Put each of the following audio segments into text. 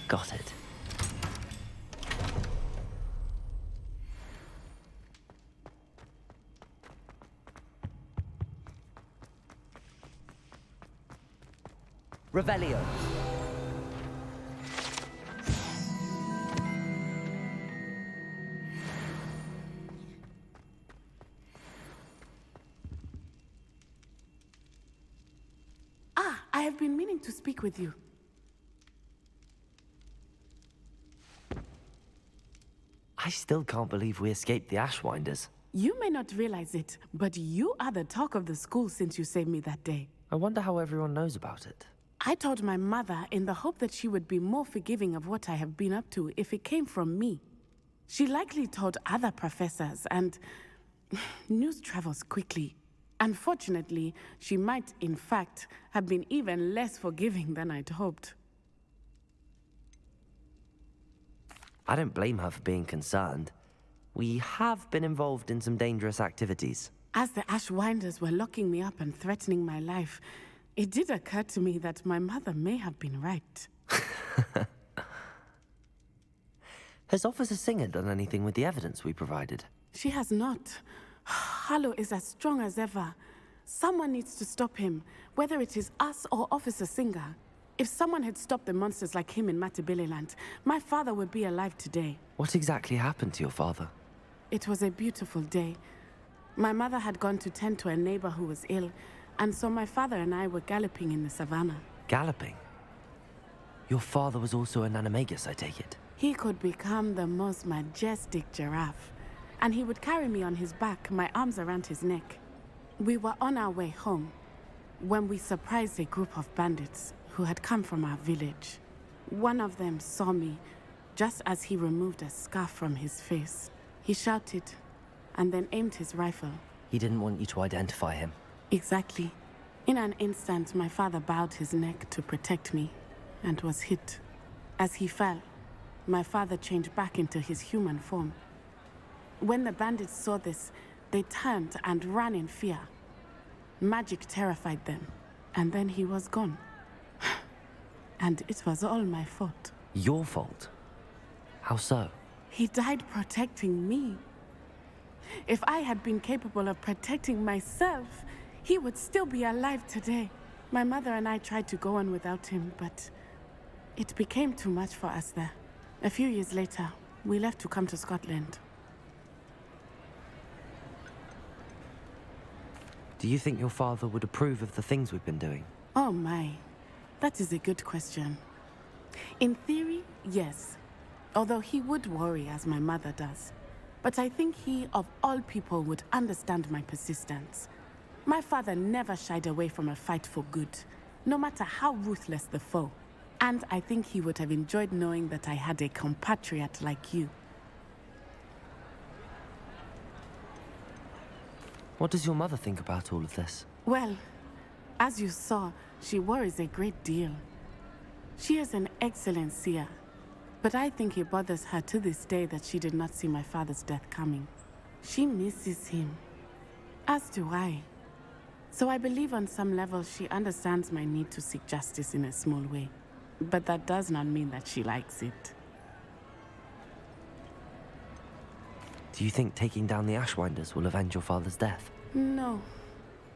Got it. Revelio. I have been meaning to speak with you. I still can't believe we escaped the Ashwinders. You may not realize it, but you are the talk of the school since you saved me that day. I wonder how everyone knows about it. I told my mother in the hope that she would be more forgiving of what I have been up to if it came from me. She likely told other professors, and news travels quickly. Unfortunately, she might, in fact, have been even less forgiving than I'd hoped. I don't blame her for being concerned. We have been involved in some dangerous activities. As the Ashwinders were locking me up and threatening my life, it did occur to me that my mother may have been right. Has Officer Singer done anything with the evidence we provided? She has not. Harlow is as strong as ever. Someone needs to stop him, whether it is us or Officer Singer. If someone had stopped the monsters like him in Matabeleland, my father would be alive today. What exactly happened to your father? It was a beautiful day. My mother had gone to tend to a neighbor who was ill, and so my father and I were galloping in the savannah. Galloping? Your father was also an animagus, I take it? He could become the most majestic giraffe, and he would carry me on his back, my arms around his neck. We were on our way home when we surprised a group of bandits who had come from our village. One of them saw me just as he removed a scarf from his face. He shouted and then aimed his rifle. He didn't want you to identify him. Exactly. In an instant, my father bowed his neck to protect me and was hit. As he fell, my father changed back into his human form. When the bandits saw this, they turned and ran in fear. Magic terrified them, and then he was gone. And it was all my fault. Your fault? How so? He died protecting me. If I had been capable of protecting myself, he would still be alive today. My mother and I tried to go on without him, but it became too much for us there. A few years later, we left to come to Scotland. Do you think your father would approve of the things we've been doing? Oh my, that is a good question. In theory, yes. Although he would worry as my mother does. But I think he, of all people, would understand my persistence. My father never shied away from a fight for good, no matter how ruthless the foe. And I think he would have enjoyed knowing that I had a compatriot like you. What does your mother think about all of this? Well, as you saw, she worries a great deal. She is an excellent seer, but I think it bothers her to this day that she did not see my father's death coming. She misses him, as do I. So I believe on some level she understands my need to seek justice in a small way. But that does not mean that she likes it. Do you think taking down the Ashwinders will avenge your father's death? No.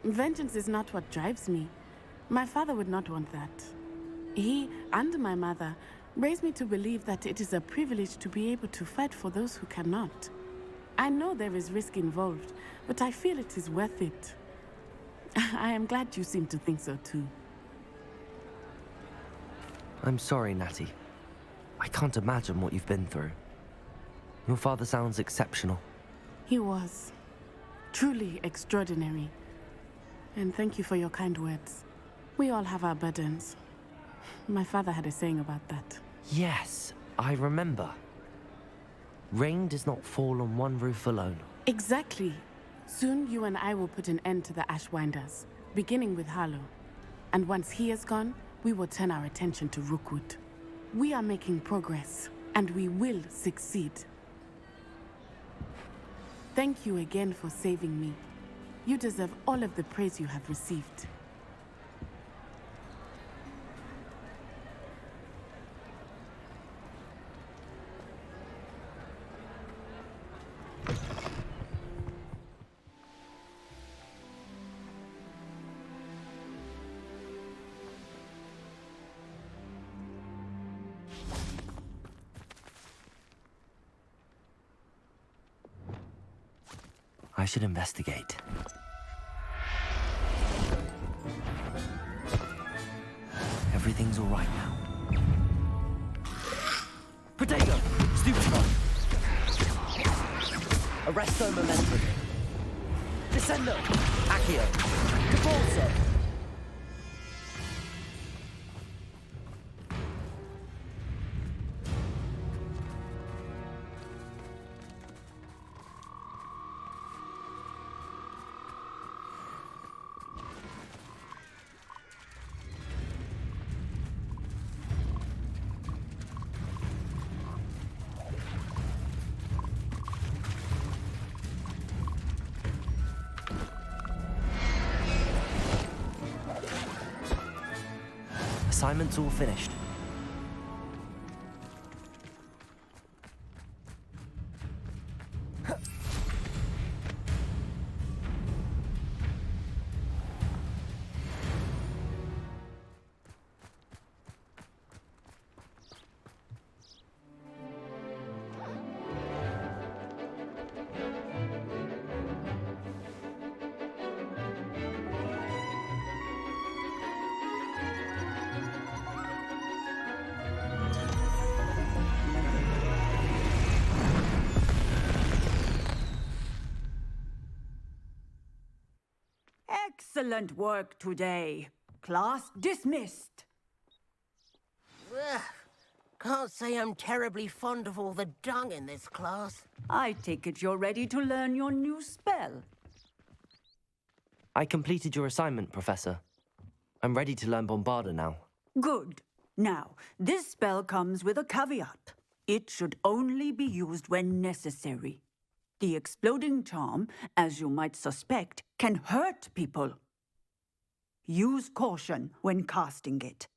Vengeance is not what drives me. My father would not want that. He, and my mother, raised me to believe that it is a privilege to be able to fight for those who cannot. I know there is risk involved, but I feel it is worth it. I am glad you seem to think so too. I'm sorry, Natty. I can't imagine what you've been through. Your father sounds exceptional. He was. Truly extraordinary. And thank you for your kind words. We all have our burdens. My father had a saying about that. Yes, I remember. Rain does not fall on one roof alone. Exactly. Soon you and I will put an end to the Ashwinders, beginning with Harlow. And once he is gone, we will turn our attention to Rookwood. We are making progress, and we will succeed. Thank you again for saving me. You deserve all of the praise you have received. I should investigate. Everything's all right now. Potato! Stupefy! Arresto momentum. Descendo! Accio! Capulso! Assignment's all finished. Excellent work today. Class dismissed. Ugh. Can't say I'm terribly fond of all the dung in this class. I take it you're ready to learn your new spell. I completed your assignment, Professor. I'm ready to learn Bombarda now. Good. Now, this spell comes with a caveat. It should only be used when necessary. The exploding charm, as you might suspect, can hurt people. Use caution when casting it.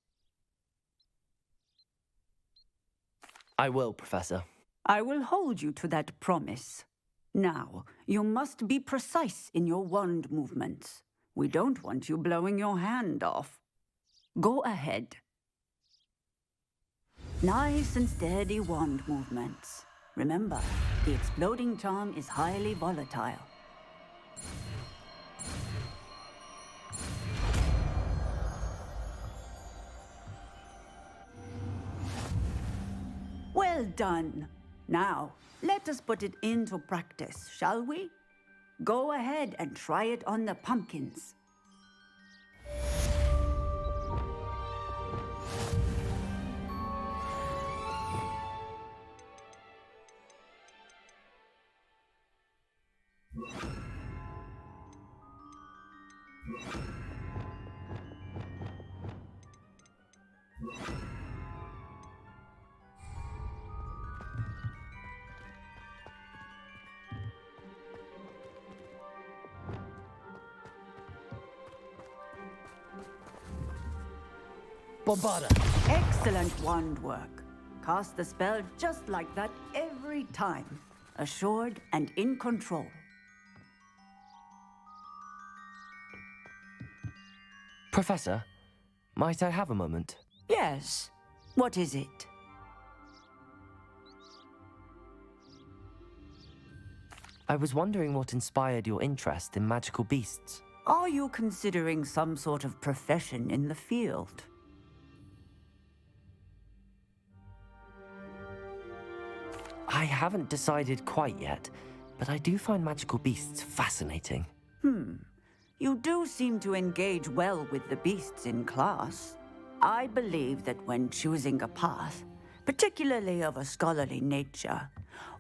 I will, Professor. I will hold you to that promise. Now, you must be precise in your wand movements. We don't want you blowing your hand off. Go ahead. Nice and steady wand movements. Remember, the exploding charm is highly volatile. Well done. Now, let us put it into practice, shall we? Go ahead and try it on the pumpkins. Bombarda! Excellent wand work. Cast the spell just like that every time. Assured and in control. Professor, might I have a moment? Yes. What is it? I was wondering what inspired your interest in magical beasts. Are you considering some sort of profession in the field? I haven't decided quite yet, but I do find magical beasts fascinating. You do seem to engage well with the beasts in class. I believe that when choosing a path, particularly of a scholarly nature,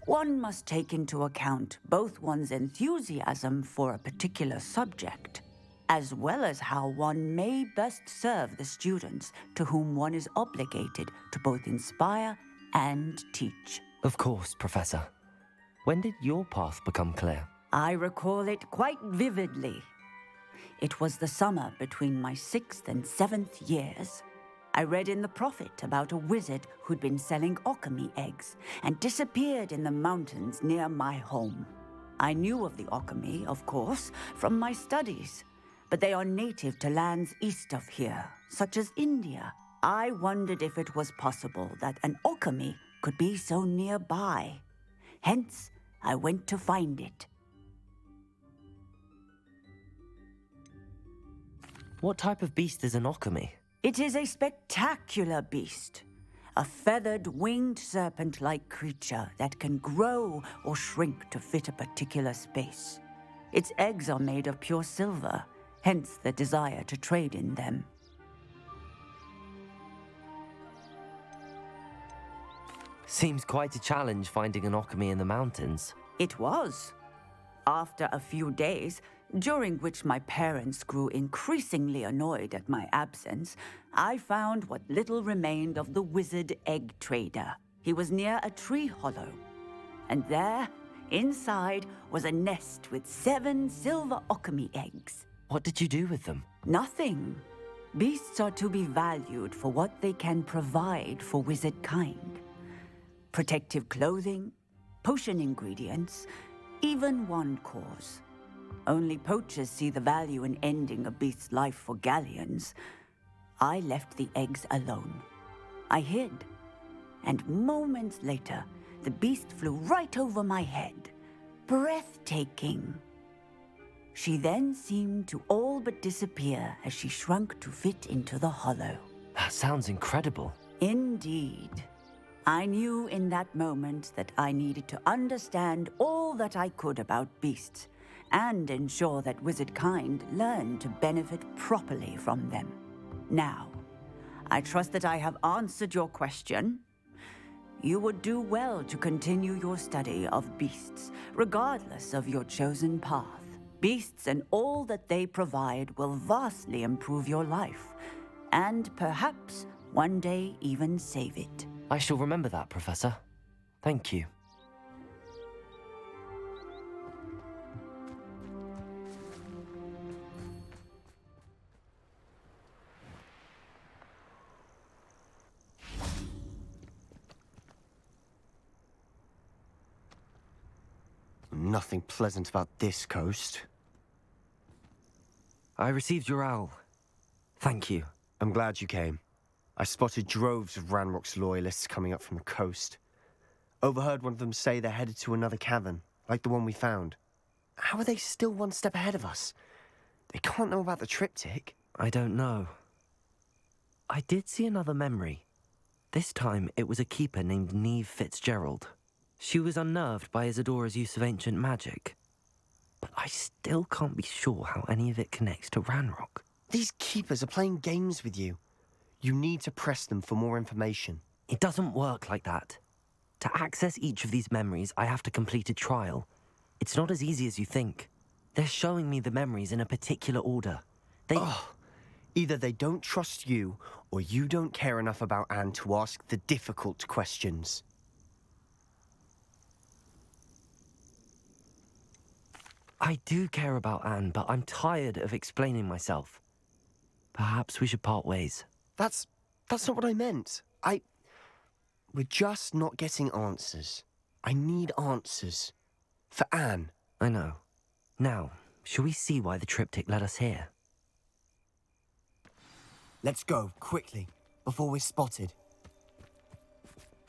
one must take into account both one's enthusiasm for a particular subject, as well as how one may best serve the students to whom one is obligated to both inspire and teach. Of course, Professor. When did your path become clear? I recall it quite vividly. It was the summer between my 6th and 7th years. I read in the Prophet about a wizard who'd been selling alchemy eggs and disappeared in the mountains near my home. I knew of the alchemy, of course, from my studies, but they are native to lands east of here, such as India. I wondered if it was possible that an alchemy could be so nearby. Hence, I went to find it. What type of beast is an Okami? It is a spectacular beast. A feathered, winged serpent-like creature that can grow or shrink to fit a particular space. Its eggs are made of pure silver, hence the desire to trade in them. Seems quite a challenge finding an Okami in the mountains. It was. After a few days, during which my parents grew increasingly annoyed at my absence, I found what little remained of the wizard egg trader. He was near a tree hollow. And there, inside, was a nest with 7 silver Okami eggs. What did you do with them? Nothing. Beasts are to be valued for what they can provide for wizard kind. Protective clothing, potion ingredients, even wand cores. Only poachers see the value in ending a beast's life for galleons. I left the eggs alone. I hid. And moments later, the beast flew right over my head. Breathtaking. She then seemed to all but disappear as she shrunk to fit into the hollow. That sounds incredible. Indeed. I knew in that moment that I needed to understand all that I could about beasts and ensure that wizard kind learned to benefit properly from them. Now, I trust that I have answered your question. You would do well to continue your study of beasts, regardless of your chosen path. Beasts and all that they provide will vastly improve your life, and perhaps one day even save it. I shall remember that, Professor. Thank you. Nothing pleasant about this coast. I received your owl. Thank you. I'm glad you came. I spotted droves of Ranrock's loyalists coming up from the coast. Overheard one of them say they're headed to another cavern, like the one we found. How are they still one step ahead of us? They can't know about the triptych. I don't know. I did see another memory. This time, it was a keeper named Neve Fitzgerald. She was unnerved by Isadora's use of ancient magic. But I still can't be sure how any of it connects to Ranrock. These keepers are playing games with you. You need to press them for more information. It doesn't work like that. To access each of these memories, I have to complete a trial. It's not as easy as you think. They're showing me the memories in a particular order. Either they don't trust you, or you don't care enough about Anne to ask the difficult questions. I do care about Anne, but I'm tired of explaining myself. Perhaps we should part ways. That's not what I meant. We're just not getting answers. I need answers. For Anne. I know. Now, shall we see why the triptych led us here? Let's go, quickly, before we're spotted.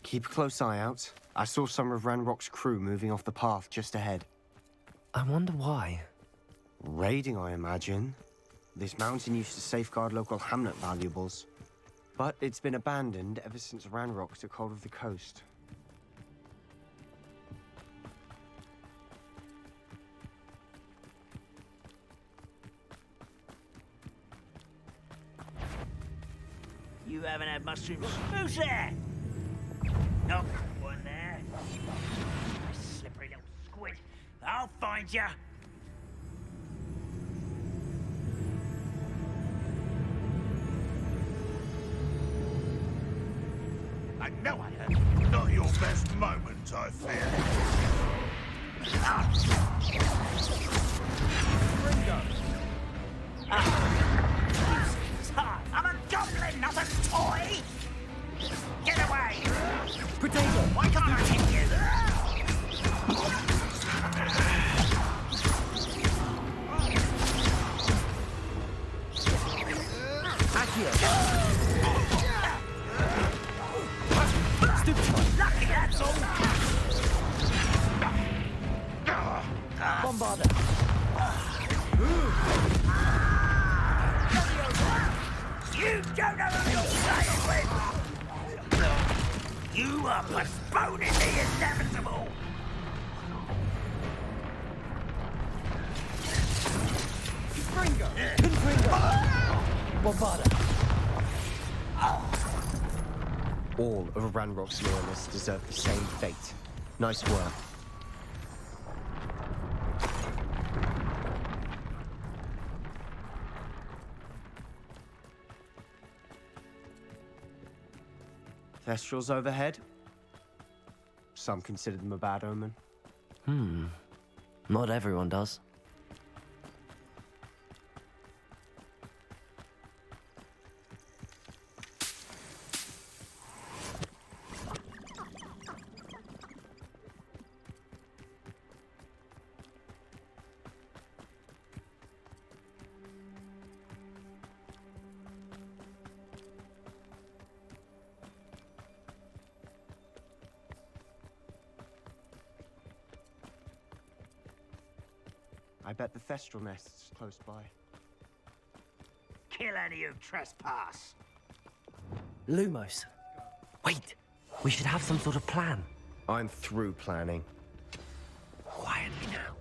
Keep a close eye out. I saw some of Ranrock's crew moving off the path just ahead. I wonder why. Raiding, I imagine. This mountain used to safeguard local hamlet valuables. But it's been abandoned ever since Ranrock took hold of the coast. You haven't had mushrooms. Who's there? Nope, one there. Slippery little squid. I'll find ya. I know I heard. Not your best moment, I fear. Ringo. I'm a goblin, not a toy! Get away! Potato! Why can't I hit you? Lucky, that's all! postponing the inevitable. All of Ranrock's loyalists deserve the same fate. Nice work. Thestrals overhead. Some consider them a bad omen. Not everyone does. I bet the Thestral nest's close by. Kill any who trespass. Lumos. Wait, we should have some sort of plan. I'm through planning. Quietly now.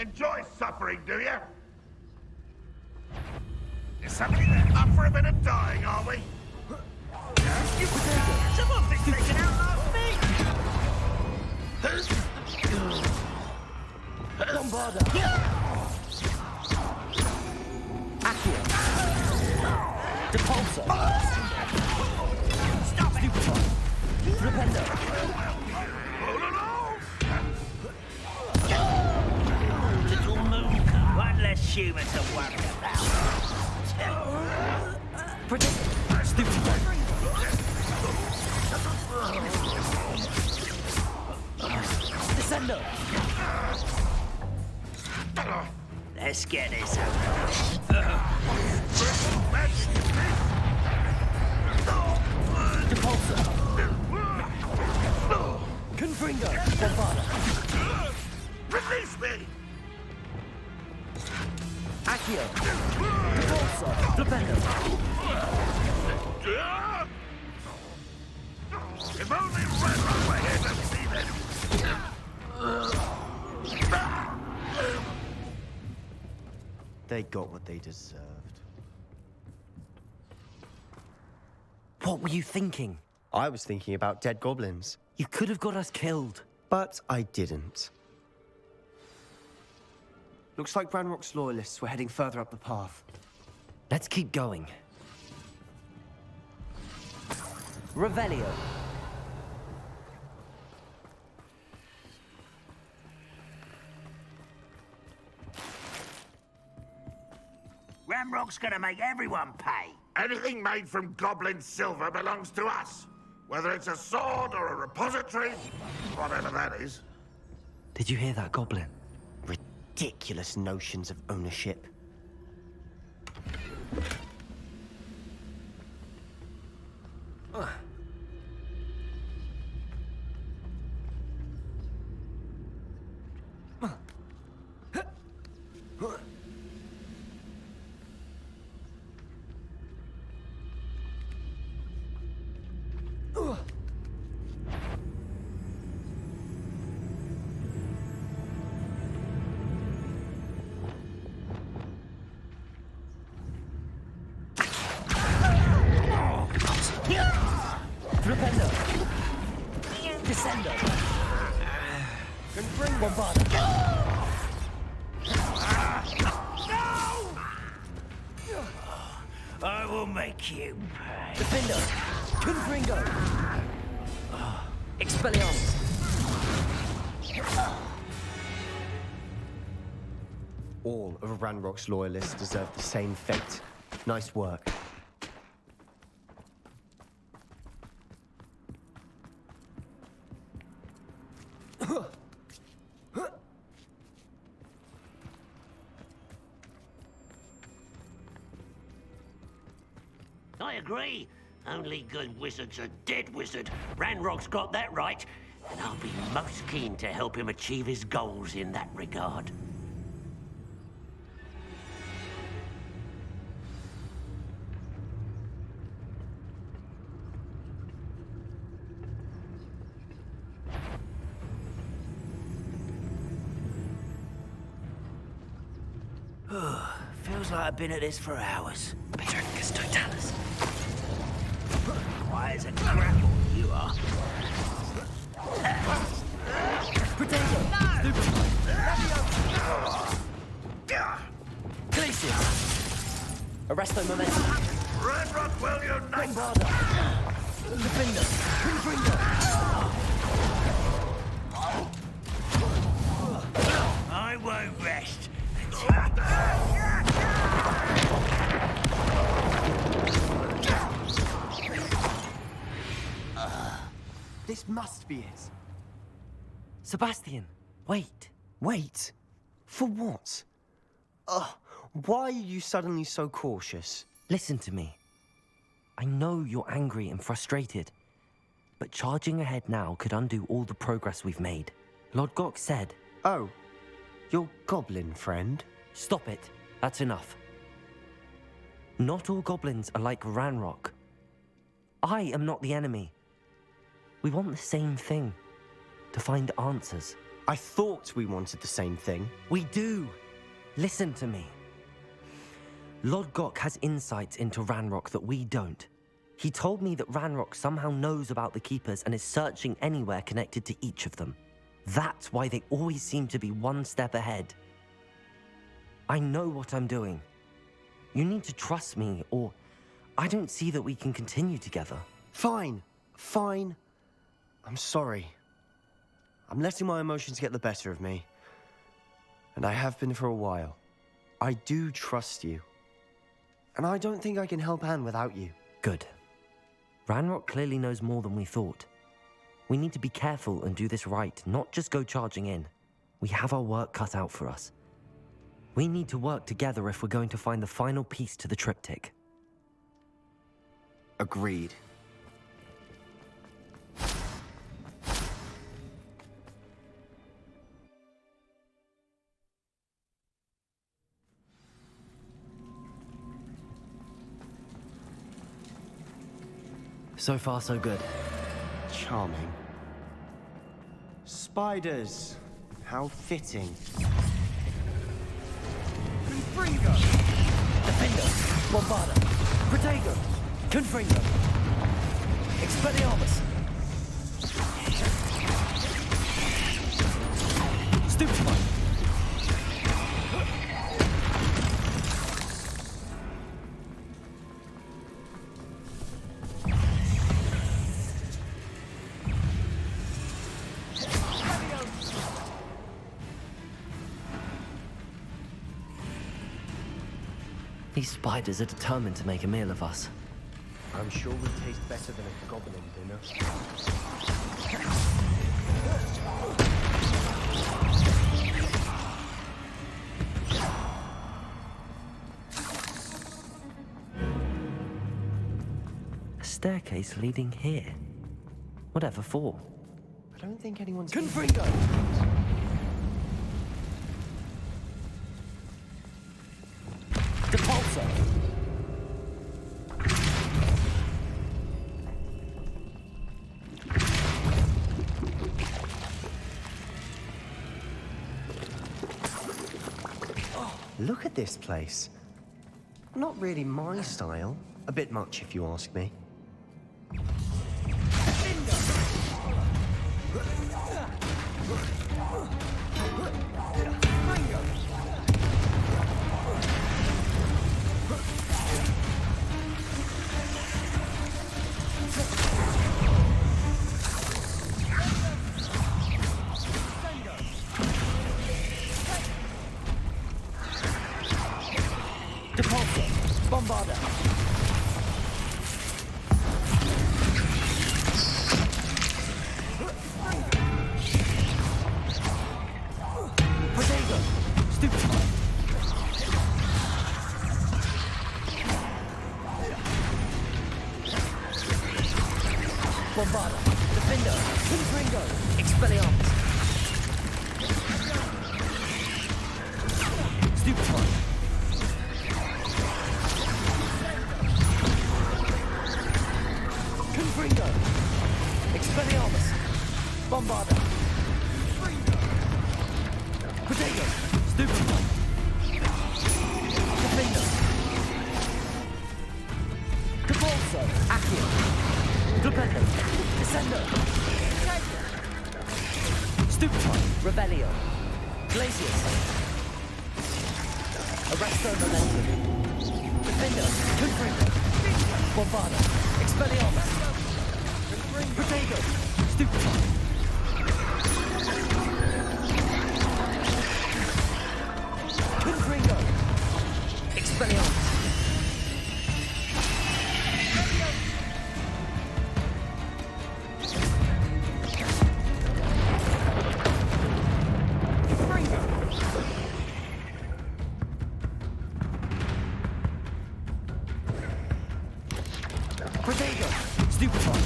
Enjoy suffering, do you? Is somebody there up for a bit of dying, are we? Someone been taken out last week. Bombarda! Accio! Depulsor! Stop it. Stupefy! Flipendo! Little moon. One less human to worry about. Predict! Stupefy! Descendo! Let's get this over. Depulsor! Confringo! Bombarda! Release me! Accio! Depulsor! Flipendo! If only Red Rock were here to see this! They got what they deserved. What were you thinking? I was thinking about dead goblins, You could have got us killed. but I didn't. Looks like Ranrock's loyalists were heading further up the path. Let's keep going. Revelio. Ramrock's gonna make everyone pay. Anything made from goblin silver belongs to us. Whether it's a sword or a repository, whatever that is. Did you hear that, Goblin? Ridiculous notions of ownership. Flipendo. Descendo. Bombarda. I will make you pay. Defendo. Confringo. Expelliarmus. All of Ranrock's loyalists deserve the same fate. Nice work. I agree. Only good wizards are dead wizard. Ranrock's got that right, and I'll be most keen to help him achieve his goals in that regard. Feels like I've been at this for hours. Paternicus totalis. Quiet as a grapple, you are. Potato! Glacius! Arresto momentum. Red Rock will unite! Bombarda! Defender! Confringo! I won't rest. This must be it. Sebastian, wait. Wait. For what? Why are you suddenly so cautious? Listen to me. I know you're angry and frustrated, but charging ahead now could undo all the progress we've made. Lord Gok said... Oh, your goblin friend? Stop it. That's enough. Not all goblins are like Ranrock. I am not the enemy. We want the same thing. To find answers. I thought we wanted the same thing. We do. Listen to me. Lord Gok has insights into Ranrock that we don't. He told me that Ranrock somehow knows about the Keepers and is searching anywhere connected to each of them. That's why they always seem to be one step ahead. I know what I'm doing. You need to trust me, or I don't see that we can continue together. Fine. Fine. I'm sorry. I'm letting my emotions get the better of me. And I have been for a while. I do trust you. And I don't think I can help Anne without you. Good. Ranrock clearly knows more than we thought. We need to be careful and do this right, not just go charging in. We have our work cut out for us. We need to work together if we're going to find the final piece to the triptych. Agreed. So far, so good. Charming. Spiders. How fitting. Confringo! Defender! Bombarda! Protego! Confringo! Expelliarmus! Stupefy! These spiders are determined to make a meal of us. I'm sure we taste better than a goblin dinner. A staircase leading here. Whatever for? I don't think anyone's... Confringo! Depulso! Look at this place. Not really my style. A bit much, if you ask me. Depulso! Bombarda! Protego! Stupefy! Bombarda! Defender! Confringo! Expelliarmus! Stupefy! Confringo! Expelliarmus! Bombarda! Protego! Stupefy! Protego! Accio! Flipendo! Descendo! Stupefy! Revelio! Glacius! Arresto Momentum! Defendo! Confringo! Bombarda! Expelliarmus! Protego! Stupefy! Confringo! Expelliarmus! Protego! Stupefy!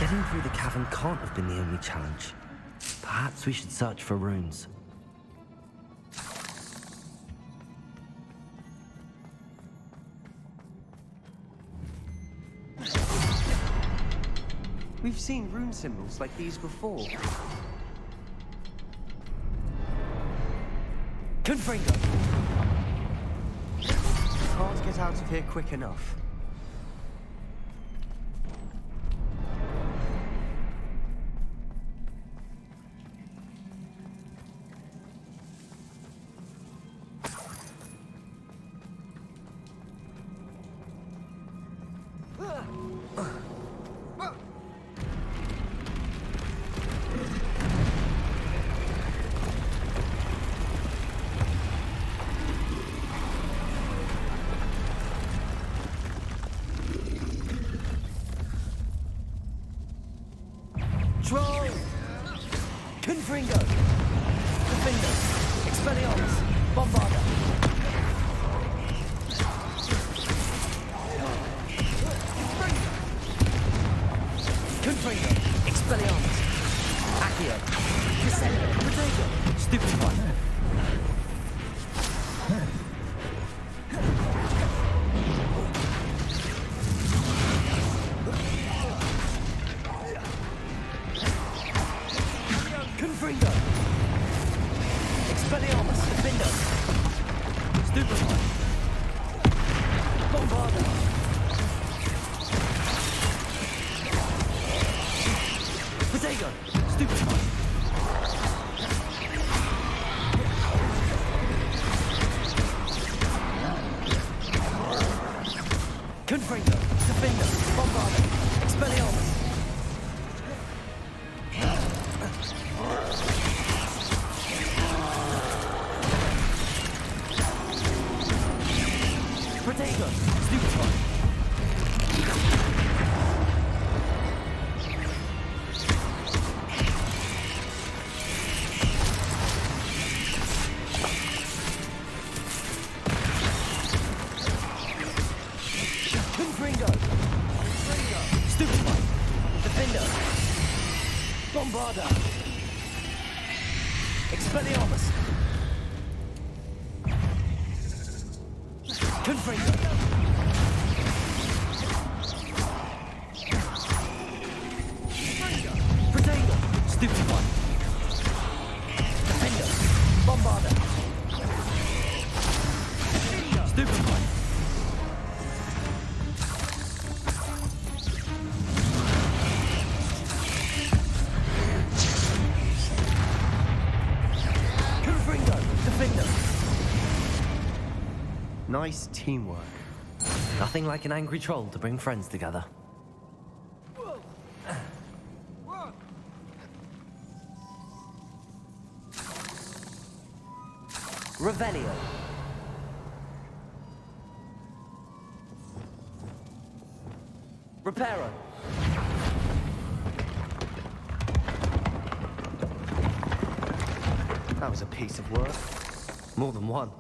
Getting through the cavern can't have been the only challenge. Perhaps we should search for runes. We've seen rune symbols like these before. Confringo! Can't get out of here quick enough. Troll! Confringo! Defendo! Expelliarmus! Bombarda! Confringo! Expelliarmus! Accio! Descendo! Protego! Stupefy! Confringo! Expelliarmus! Defendo! Stupefy! Bombarda! Protego! Stupefy! Confringo! Defendo! Bombarda! Expelliarmus! Protego! Stupefy! Confringo! Stupefy! Defendo! Bombarda! Expelliarmus! Confringo! Protego! Stupefy! Defendo! Bombarda! Stupefy! Confringo! Defendo! Nice teamwork. Nothing like an angry troll to bring friends together. Revelio. Reparo. That was a piece of work. More than one.